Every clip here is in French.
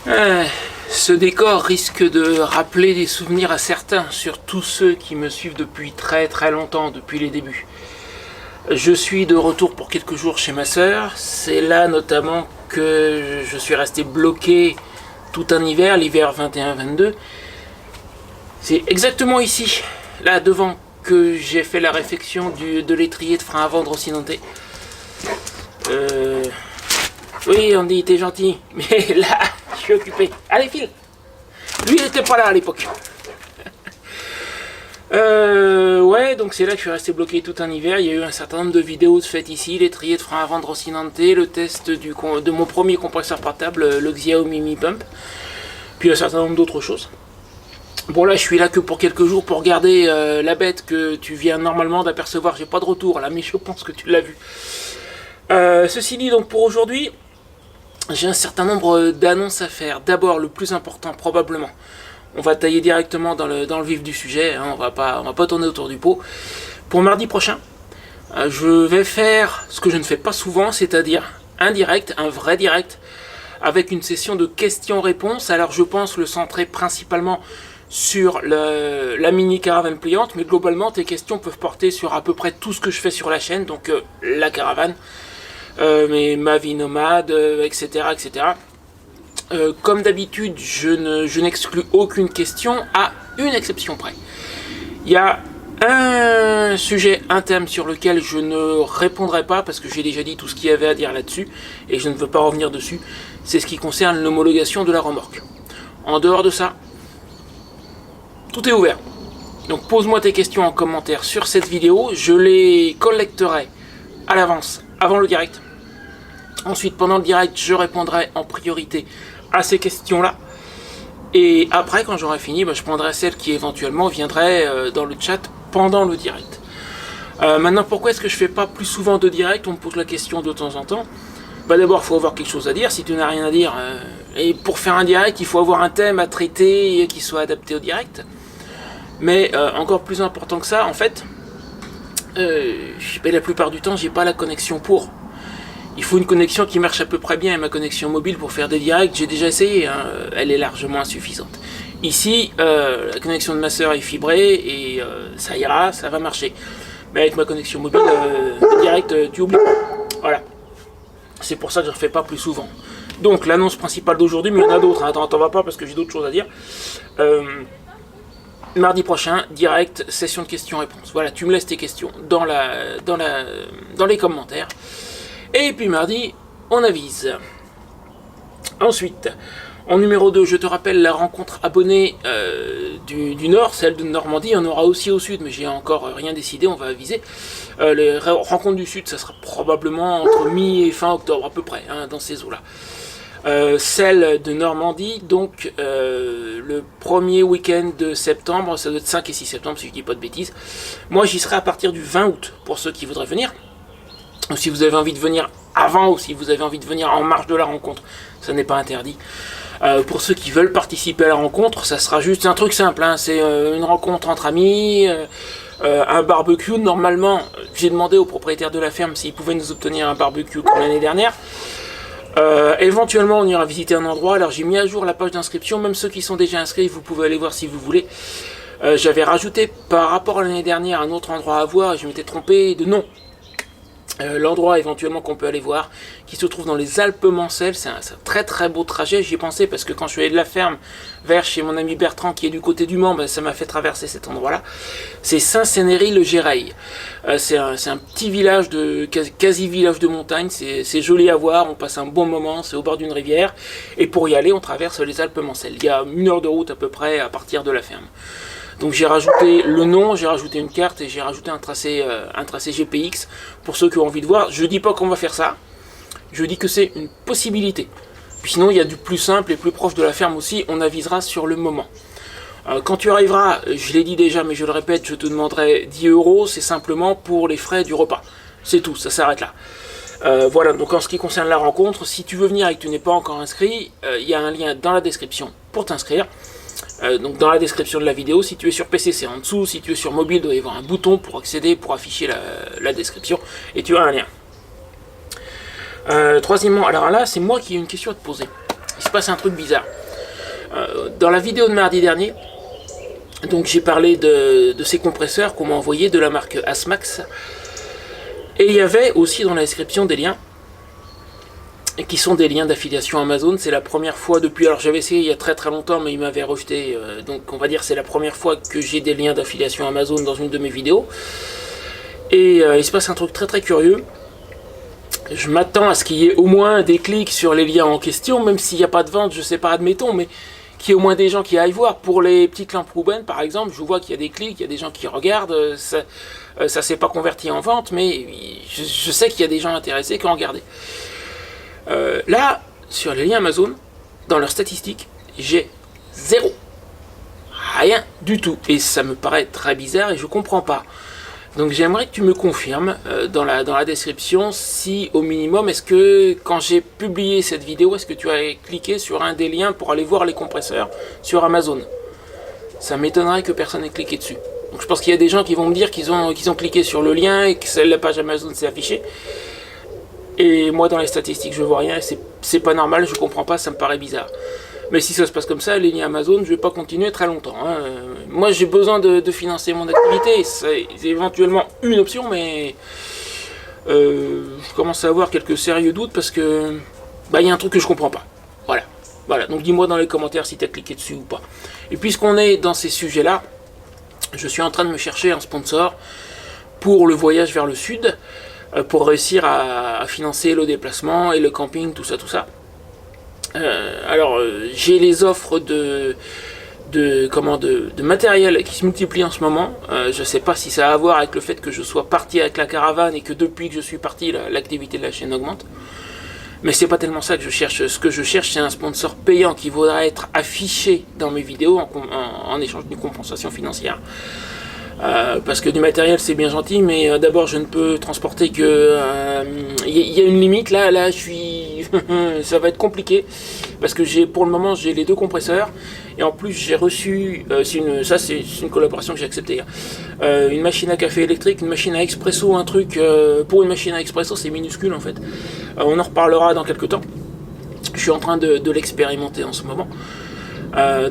Ce décor risque de rappeler des souvenirs à certains, surtout ceux qui me suivent depuis très longtemps, depuis les débuts. Je suis de retour pour quelques jours chez ma sœur. C'est là notamment que je suis resté bloqué tout un hiver, l'hiver 21-22. C'est exactement ici, là devant, que j'ai fait la réfection de l'étrier de frein avant de Rocinante. Oui, Andy, t'es gentil, mais là, je suis occupé. Allez, file. Lui, il n'était pas là à l'époque. Ouais, donc c'est là que je suis resté bloqué tout un hiver. Il y a eu un certain nombre de vidéos faites ici, l'étrier de frein avant de Rocinante, le test de mon premier compresseur portable, le Xiaomi Mi Pump, puis un certain nombre d'autres choses. Bon, là, je suis là que pour quelques jours pour regarder la bête que tu viens normalement d'apercevoir. J'ai pas de retour là, mais je pense que tu l'as vu. Ceci dit, donc pour aujourd'hui, j'ai un certain nombre d'annonces à faire. D'abord, le plus important, probablement, on va tailler directement dans le vif du sujet, hein, on va pas tourner autour du pot. Pour mardi prochain, je vais faire ce que je ne fais pas souvent, c'est-à-dire un direct, un vrai direct, avec une session de questions-réponses. Alors je pense le centrer principalement sur la mini caravane pliante, mais globalement tes questions peuvent porter sur à peu près tout ce que je fais sur la chaîne, donc la caravane, ma vie nomade, etc. etc. Comme d'habitude, je n'exclus aucune question, à une exception près. Il y a un sujet, un thème sur lequel je ne répondrai pas, parce que j'ai déjà dit tout ce qu'il y avait à dire là-dessus, et je ne veux pas revenir dessus, c'est ce qui concerne l'homologation de la remorque. En dehors de ça, tout est ouvert. Donc pose-moi tes questions en commentaire sur cette vidéo, je les collecterai à l'avance, avant le direct. Ensuite, pendant le direct, je répondrai en priorité à ces questions-là. Et après, quand j'aurai fini, je prendrai celles qui éventuellement viendraient dans le chat pendant le direct. Maintenant, pourquoi est-ce que je fais pas plus souvent de direct? On me pose la question de temps en temps. D'abord, il faut avoir quelque chose à dire. Si tu n'as rien à dire, et pour faire un direct, il faut avoir un thème à traiter qui soit adapté au direct. Mais encore plus important que ça, en fait, la plupart du temps, j'ai pas la connexion pour. Il faut une connexion qui marche à peu près bien, et ma connexion mobile pour faire des directs, j'ai déjà essayé, hein, elle est largement insuffisante. Ici, la connexion de ma soeur est fibrée et ça ira, ça va marcher. Mais avec ma connexion mobile, les directs, tu oublies. Voilà. C'est pour ça que je ne refais pas plus souvent. Donc, l'annonce principale d'aujourd'hui, mais il y en a d'autres, hein, t'en vas pas parce que j'ai d'autres choses à dire. Mardi prochain, direct, session de questions-réponses. Voilà, tu me laisses tes questions dans les commentaires. Et puis mardi, on avise. Ensuite, en numéro 2, je te rappelle la rencontre abonnée du Nord, celle de Normandie. Il y en aura aussi au Sud, mais j'ai encore rien décidé, on va aviser. Les rencontres du Sud, ça sera probablement entre mi et fin octobre à peu près, hein, dans ces eaux-là. Celle de Normandie, donc le premier week-end de septembre, ça doit être 5 et 6 septembre si je dis pas de bêtises. Moi j'y serai à partir du 20 août pour ceux qui voudraient venir. Ou si vous avez envie de venir avant, ou si vous avez envie de venir en marge de la rencontre, ça n'est pas interdit. Pour ceux qui veulent participer à la rencontre, ça sera juste un truc simple, hein, c'est une rencontre entre amis, un barbecue. Normalement, j'ai demandé au propriétaire de la ferme s'il pouvait nous obtenir un barbecue comme l'année dernière. Éventuellement, on ira visiter un endroit. Alors j'ai mis à jour la page d'inscription, même ceux qui sont déjà inscrits, vous pouvez aller voir si vous voulez. J'avais rajouté par rapport à l'année dernière un autre endroit à voir et je m'étais trompé de nom. L'endroit éventuellement qu'on peut aller voir, qui se trouve dans les Alpes-Mancelles, c'est un très beau trajet. J'y ai pensé parce que quand je suis allé de la ferme vers chez mon ami Bertrand qui est du côté du Mans, ça m'a fait traverser cet endroit-là. C'est Saint-Cénéry-le-Géreil. C'est un petit village, quasi-village de montagne, c'est joli à voir, on passe un bon moment, c'est au bord d'une rivière, et pour y aller, on traverse les Alpes-Mancelles. Il y a 1 heure de route à peu près à partir de la ferme. Donc j'ai rajouté le nom, j'ai rajouté une carte et j'ai rajouté un tracé GPX pour ceux qui ont envie de voir. Je dis pas qu'on va faire ça, je dis que c'est une possibilité. Puis sinon il y a du plus simple et plus proche de la ferme aussi, on avisera sur le moment. Quand tu arriveras, je l'ai dit déjà mais je le répète, je te demanderai 10 €, c'est simplement pour les frais du repas. C'est tout, ça s'arrête là. Voilà, donc en ce qui concerne la rencontre, si tu veux venir et que tu n'es pas encore inscrit, il y a un lien dans la description pour t'inscrire. Donc dans la description de la vidéo, si tu es sur PC c'est en dessous, si tu es sur mobile il doit y avoir un bouton pour accéder, pour afficher la description, et tu as un lien. Troisièmement, alors là c'est moi qui ai une question à te poser. il se passe un truc bizarre. Dans la vidéo de mardi dernier, donc j'ai parlé de ces compresseurs qu'on m'a envoyés de la marque Asmax. Et il y avait aussi dans la description des liens, qui sont des liens d'affiliation Amazon. C'est la première fois depuis, alors j'avais essayé il y a très très longtemps, mais il m'avait rejeté, donc on va dire c'est la première fois que j'ai des liens d'affiliation Amazon dans une de mes vidéos. Et il se passe un truc très très curieux. Je m'attends à ce qu'il y ait au moins des clics sur les liens en question, même s'il n'y a pas de vente, je sais pas, admettons, mais qu'il y ait au moins des gens qui aillent voir. Pour les petites lampes Ruben, par exemple, je vois qu'il y a des clics, il y a des gens qui regardent, ça s'est pas converti en vente, mais je sais qu'il y a des gens intéressés qui ont regardé. Là, sur les liens Amazon, dans leurs statistiques, j'ai 0. Rien du tout. Et ça me paraît très bizarre et je comprends pas. Donc j'aimerais que tu me confirmes dans la description si au minimum, est-ce que quand j'ai publié cette vidéo, est-ce que tu as cliqué sur un des liens pour aller voir les compresseurs sur Amazon? Ça m'étonnerait que personne n'ait cliqué dessus. Donc je pense qu'il y a des gens qui vont me dire qu'ils ont cliqué sur le lien et que la page Amazon s'est affichée. Et moi dans les statistiques je vois rien et c'est pas normal, je comprends pas, ça me paraît bizarre. Mais si ça se passe comme ça, les liens Amazon, je vais pas continuer très longtemps. Hein. Moi j'ai besoin de financer mon activité, c'est éventuellement une option, mais je commence à avoir quelques sérieux doutes parce que y a un truc que je comprends pas. Voilà, donc dis-moi dans les commentaires si tu as cliqué dessus ou pas. Et puisqu'on est dans ces sujets-là, je suis en train de me chercher un sponsor pour le voyage vers le sud, pour réussir à financer le déplacement et le camping, tout ça. Alors, j'ai les offres de matériel qui se multiplient en ce moment. Je sais pas si ça a à voir avec le fait que je sois parti avec la caravane et que depuis que je suis parti, l'activité de la chaîne augmente. Mais c'est pas tellement ça que je cherche. Ce que je cherche, c'est un sponsor payant qui voudra être affiché dans mes vidéos en échange d'une compensation financière. Parce que du matériel c'est bien gentil, mais d'abord je ne peux transporter que... y a une limite, là je suis... ça va être compliqué, parce que pour le moment j'ai les 2 compresseurs, et en plus j'ai reçu, c'est une collaboration que j'ai acceptée, une machine à café électrique, une machine à expresso, un truc, pour une machine à expresso c'est minuscule en fait, on en reparlera dans quelques temps, je suis en train de l'expérimenter en ce moment.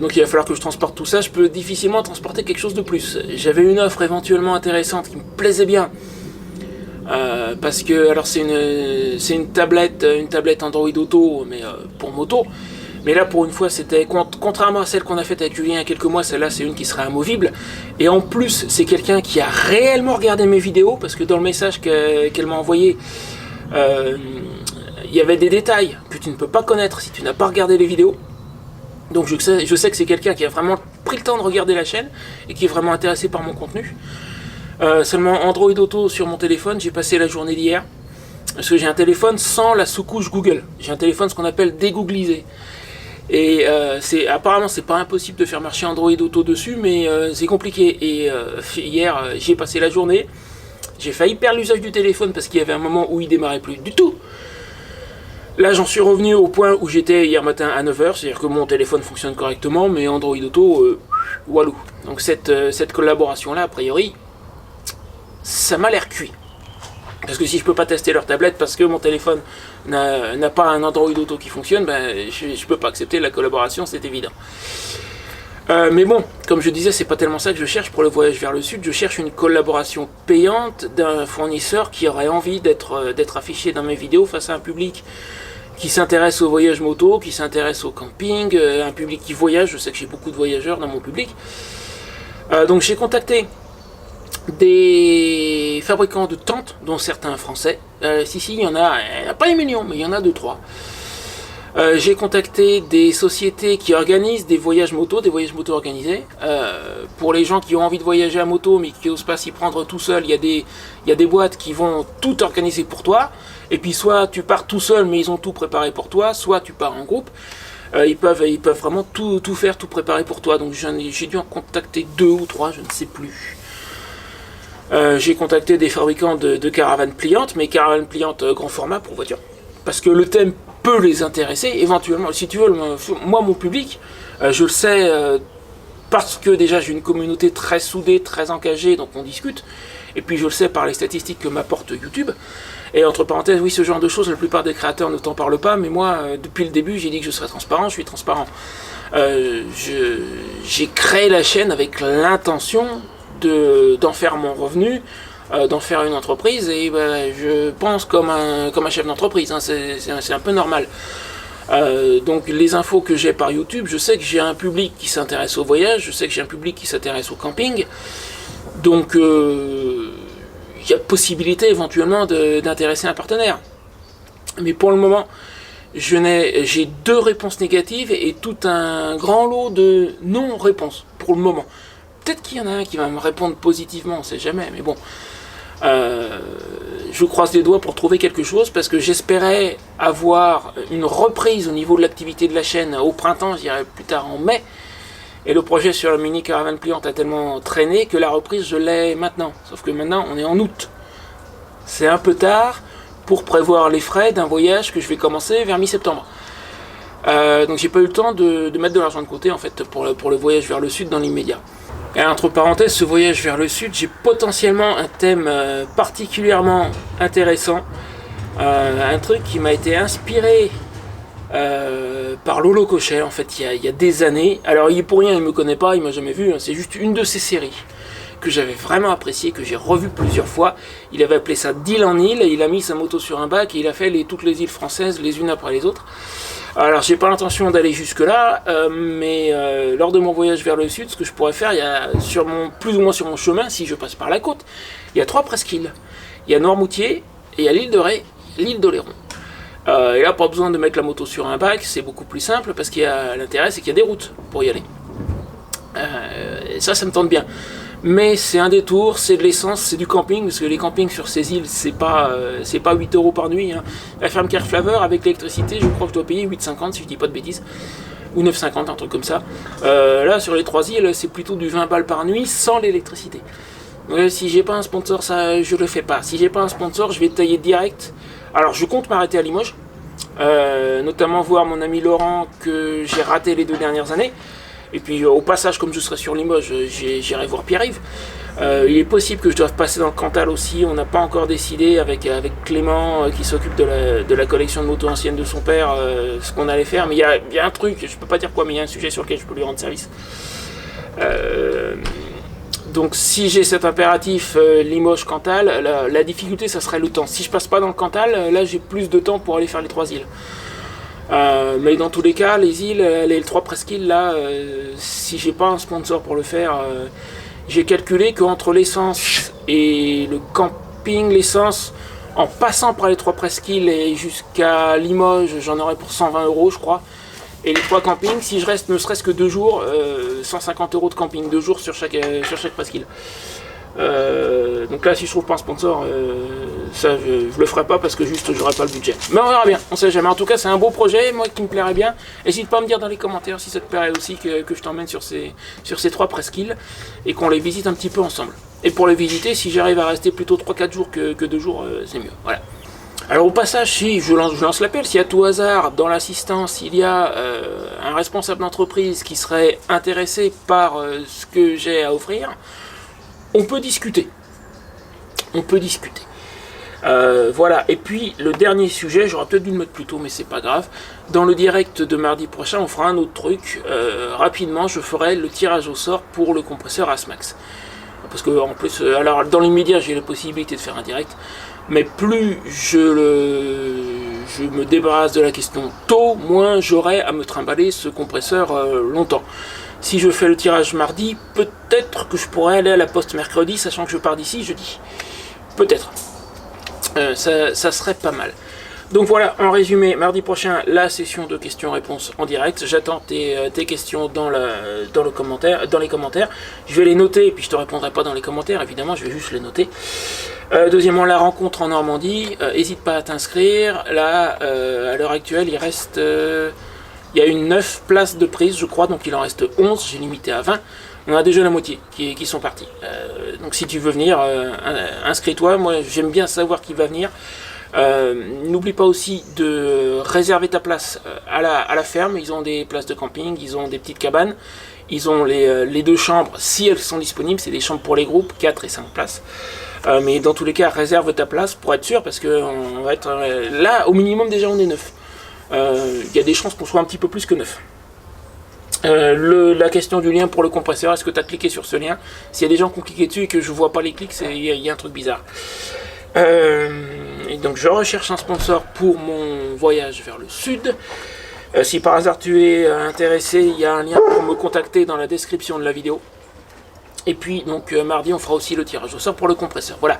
Donc il va falloir que je transporte tout ça. Je peux difficilement transporter quelque chose de plus. J'avais une offre éventuellement intéressante qui me plaisait bien, parce que alors c'est une tablette Android Auto, mais pour moto. Mais là pour une fois c'était contrairement à celle qu'on a faite avec Julien il y a quelques mois, celle-là c'est une qui serait amovible. Et en plus c'est quelqu'un qui a réellement regardé mes vidéos, parce que dans le message qu'elle m'a envoyé, il y avait des détails que tu ne peux pas connaître si tu n'as pas regardé les vidéos. Donc je sais que c'est quelqu'un qui a vraiment pris le temps de regarder la chaîne et qui est vraiment intéressé par mon contenu. Seulement Android Auto sur mon téléphone, j'ai passé la journée d'hier, parce que j'ai un téléphone sans la sous-couche Google. J'ai un téléphone ce qu'on appelle dégooglisé. Et apparemment c'est pas impossible de faire marcher Android Auto dessus, mais c'est compliqué. Et hier j'ai passé la journée, j'ai failli perdre l'usage du téléphone parce qu'il y avait un moment où il démarrait plus du tout. Là j'en suis revenu au point où j'étais hier matin à 9h, c'est-à-dire que mon téléphone fonctionne correctement, mais Android Auto, walou. Donc cette collaboration-là, a priori, ça m'a l'air cuit. Parce que si je peux pas tester leur tablette parce que mon téléphone n'a pas un Android Auto qui fonctionne, je peux pas accepter la collaboration, c'est évident. Mais bon, comme je disais, c'est pas tellement ça que je cherche pour le voyage vers le sud. Je cherche une collaboration payante d'un fournisseur qui aurait envie d'être affiché dans mes vidéos face à un public qui s'intéresse au voyage moto, qui s'intéresse au camping, un public qui voyage. Je sais que j'ai beaucoup de voyageurs dans mon public. Donc j'ai contacté des fabricants de tentes, dont certains français. Il y en a pas des millions, mais il y en a 2-3. J'ai contacté des sociétés qui organisent des voyages moto organisés. Pour les gens qui ont envie de voyager à moto mais qui n'osent pas s'y prendre tout seul, il y a des boîtes qui vont tout organiser pour toi. Et puis soit tu pars tout seul mais ils ont tout préparé pour toi, soit tu pars en groupe. Ils peuvent vraiment tout faire, tout préparer pour toi. Donc j'ai dû en contacter 2 ou 3, je ne sais plus. J'ai contacté des fabricants de caravanes pliantes, mais caravanes pliantes grand format pour voiture. Parce que le thème peut les intéresser, éventuellement. Si tu veux, moi, mon public, je le sais, parce que déjà j'ai une communauté très soudée, très engagée, donc on discute. Et puis je le sais par les statistiques que m'apporte YouTube. Et entre parenthèses, oui, ce genre de choses, la plupart des créateurs ne t'en parlent pas, mais moi, depuis le début, j'ai dit que je serais transparent, je suis transparent. J'ai créé la chaîne avec l'intention d'en faire mon revenu, d'en faire une entreprise, et je pense comme un chef d'entreprise, hein, c'est un peu normal. Donc les infos que j'ai par YouTube, je sais que j'ai un public qui s'intéresse au voyage, je sais que j'ai un public qui s'intéresse au camping, donc il y a possibilité éventuellement d'intéresser un partenaire. Mais pour le moment, j'ai 2 réponses négatives et tout un grand lot de non-réponses pour le moment. Peut-être qu'il y en a un qui va me répondre positivement, on sait jamais, mais bon. Je croise les doigts pour trouver quelque chose parce que j'espérais avoir une reprise au niveau de l'activité de la chaîne au printemps, je dirais plus tard en mai. Et le projet sur la mini caravane pliante a tellement traîné que la reprise je l'ai maintenant. Sauf que maintenant on est en août. C'est un peu tard pour prévoir les frais d'un voyage que je vais commencer vers mi-septembre. Donc j'ai pas eu le temps de mettre de l'argent de côté en fait pour le voyage vers le sud dans l'immédiat. Et entre parenthèses, ce voyage vers le sud, j'ai potentiellement un thème particulièrement intéressant. Un truc qui m'a été inspiré par Lolo Cochet, en fait, il y a des années. Alors, il est pour rien, il ne me connaît pas, il ne m'a jamais vu. Hein, c'est juste une de ses séries que j'avais vraiment apprécié, que j'ai revu plusieurs fois. Il avait appelé ça d'île en île, et il a mis sa moto sur un bac, et il a fait toutes les îles françaises, les unes après les autres. Alors, j'ai pas l'intention d'aller jusque-là, mais lors de mon voyage vers le sud, ce que je pourrais faire, il y a plus ou moins sur mon chemin, si je passe par la côte, il y a 3 presqu'îles. Il y a Noirmoutier, et il y a l'île de Ré, l'île d'Oléron. Et là, pas besoin de mettre la moto sur un bac, c'est beaucoup plus simple, parce qu'il y a l'intérêt, c'est qu'il y a des routes pour y aller. Et ça me tente bien. Mais c'est un détour, c'est de l'essence, c'est du camping, parce que les campings sur ces îles, c'est pas 8 € par nuit. Hein. La ferme Kerflaver, avec l'électricité, je crois que je dois payer 8,50 si je dis pas de bêtises, ou 9,50, un truc comme ça. Là, sur les 3 îles, c'est plutôt du 20 balles par nuit, sans l'électricité. Donc, si j'ai pas un sponsor, ça, je le fais pas. Si j'ai pas un sponsor, je vais tailler direct. Alors, je compte m'arrêter à Limoges, notamment voir mon ami Laurent, que j'ai raté les 2 dernières années. Et puis au passage, comme je serai sur Limoges, j'irai voir Pierre-Yves. Il est possible que je doive passer dans le Cantal aussi. On n'a pas encore décidé avec Clément qui s'occupe de la collection de motos anciennes de son père ce qu'on allait faire. Mais il y a un truc, je peux pas dire quoi, mais il y a un sujet sur lequel je peux lui rendre service. Donc si j'ai cet impératif Limoges-Cantal, la difficulté ça serait le temps. Si je passe pas dans le Cantal, là j'ai plus de temps pour aller faire les 3 îles. Mais dans tous les cas, les îles, les 3 presqu'îles là, si j'ai pas un sponsor pour le faire, j'ai calculé qu'entre l'essence et le camping, l'essence, en passant par les 3 presqu'îles et jusqu'à Limoges, j'en aurais pour 120 € je crois. Et les 3 campings, si je reste ne serait-ce que 2 jours, 150 € de camping, 2 jours sur chaque presqu'île. Donc là, si je trouve pas un sponsor, ça je le ferai pas parce que juste j'aurai pas le budget. Mais on verra bien, on sait jamais. En tout cas, c'est un beau projet, moi qui me plairait bien. N'hésite pas à me dire dans les commentaires si ça te plairait aussi que je t'emmène sur ces 3 presqu'îles et qu'on les visite un petit peu ensemble. Et pour les visiter, si j'arrive à rester plutôt 3-4 jours que 2 jours, c'est mieux. Voilà. Alors au passage, si je lance l'appel, si à tout hasard, dans l'assistance, il y a un responsable d'entreprise qui serait intéressé par ce que j'ai à offrir, on peut discuter. Voilà, et puis le dernier sujet, j'aurais peut-être dû le mettre plus tôt, mais c'est pas grave. Dans le direct de mardi prochain, on fera un autre truc. Rapidement, je ferai le tirage au sort pour le compresseur Asmax. Parce que en plus, alors dans l'immédiat, j'ai la possibilité de faire un direct. Mais plus je me débarrasse de la question tôt, moins j'aurai à me trimballer ce compresseur longtemps. Si je fais le tirage mardi, peut-être que je pourrais aller à la poste mercredi, sachant que je pars d'ici jeudi. Peut-être. Ça serait pas mal. Donc voilà, en résumé, mardi prochain, la session de questions-réponses en direct. J'attends tes questions dans les commentaires. Je vais les noter, et puis je te répondrai pas dans les commentaires, évidemment, je vais juste les noter. Deuxièmement, la rencontre en Normandie. N'hésite pas à t'inscrire. Là, à l'heure actuelle, il y a une 9 places de prise, je crois, donc il en reste 11, j'ai limité à 20. On a déjà la moitié qui sont partis. Donc si tu veux venir, inscris-toi. Moi, j'aime bien savoir qui va venir. N'oublie pas aussi de réserver ta place à la ferme. Ils ont des places de camping, ils ont des petites cabanes, ils ont les 2 chambres si elles sont disponibles. C'est des chambres pour les groupes, 4 et 5 places. Mais dans tous les cas, réserve ta place pour être sûr, parce que on va être là, au minimum déjà on est 9. Il y a des chances qu'on soit un petit peu plus que 9. La question du lien pour le compresseur, est-ce que tu as cliqué sur ce lien? S'il y a des gens qui ont cliqué dessus et que je vois pas les clics, il y a un truc bizarre. Et donc je recherche un sponsor pour mon voyage vers le sud. Si par hasard tu es intéressé, il y a un lien pour me contacter dans la description de la vidéo. Et puis donc mardi on fera aussi le tirage au sort pour le compresseur. Voilà.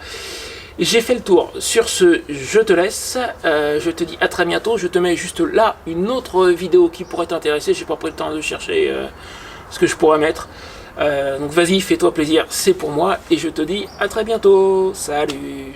J'ai fait le tour. Sur ce, je te laisse. Je te dis à très bientôt. Je te mets juste là une autre vidéo qui pourrait t'intéresser. J'ai pas pris le temps de chercher ce que je pourrais mettre. Donc vas-y, fais-toi plaisir. C'est pour moi. Et je te dis à très bientôt. Salut.